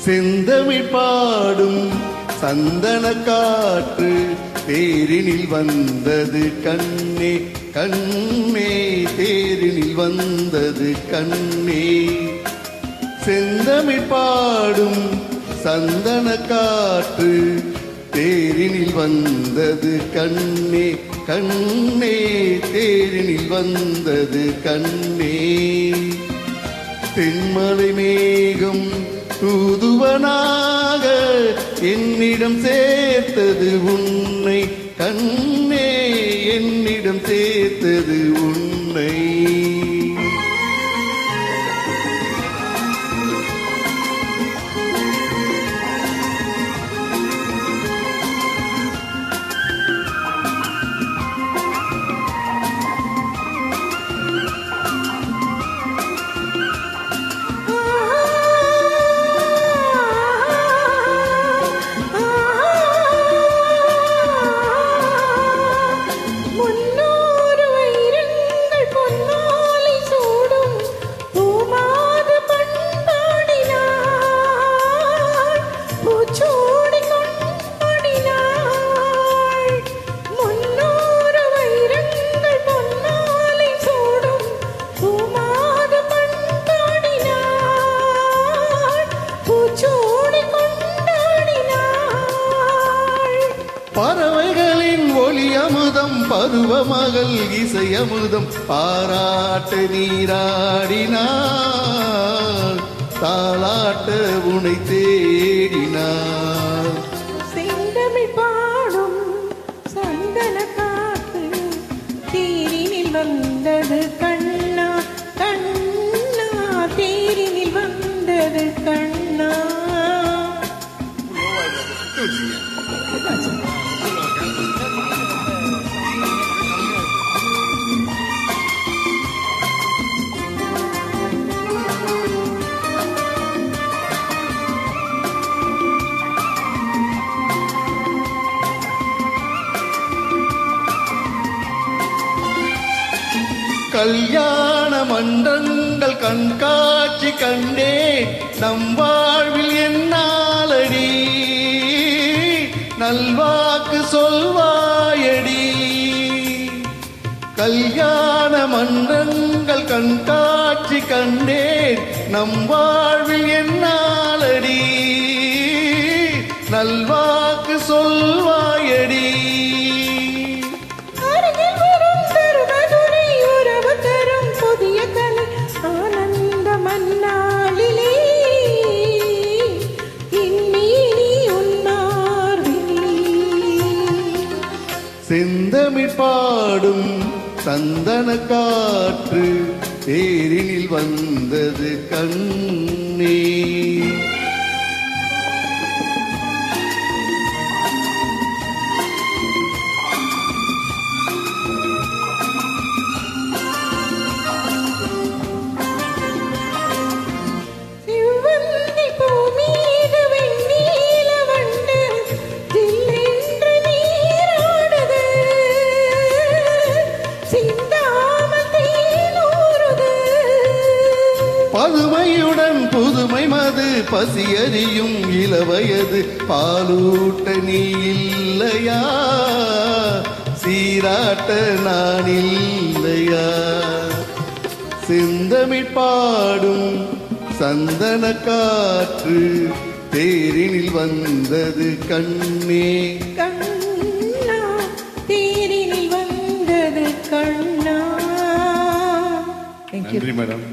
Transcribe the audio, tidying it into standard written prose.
செந்தமிழ் பாடும் சந்தன காற்று தேரினில் வந்தது கண்ணே கண்ணே, தேரினில் வந்தது கண்ணே. செந்தமிழ் பாடும் சந்தன காற்று தேரினில் வந்தது கண்ணே கண்ணே, தேரினில் வந்தது கண்ணே. தென்மலை மேகம் தூதுவனாக என்னிடம் சேர்த்தது உன்னை கண்ணே, என்னிடம் சேர்த்தது உன்னை. பறவைகளின் ஒளி அமுதம் பருவமகள் இசை அமுதம் பாராட்ட நீராடினார், தாளாட்ட உனை தேடினார். செந்தமிழ் பாடும் சந்தன காற்று தேரினில் வந்தது கண்ணா கண்ணா, தேரினில் வந்தது கண்ணா. கல்யாண மன்றங்கள் கண்காட்சி கண்டே நம் வாழ்வில் என்னாலடி, நல்வாக்கு சொல்வாயடி. கல்யாண மன்றங்கள் கண்காட்சி கண்டேன் நம் வாழ்வில் என்னாலடி, நல்வாக்கு சொல்வாயடி. செந்தமிழ் பாடும் சந்தன காற்று தேரினில் வந்தது கண்ணே. பதுமையுடன் புதுமை மது பசியறியும் இளவயது பாலூட்ட நீ இல்லையா, சீராட்ட நான் இல்லையா. செந்தமிழ் பாடும் சந்தன காற்று தேரினில் வந்தது கண்ணே கண்ணா, தேரினில் வந்தது கண்ணா. நன்றி மேடம்.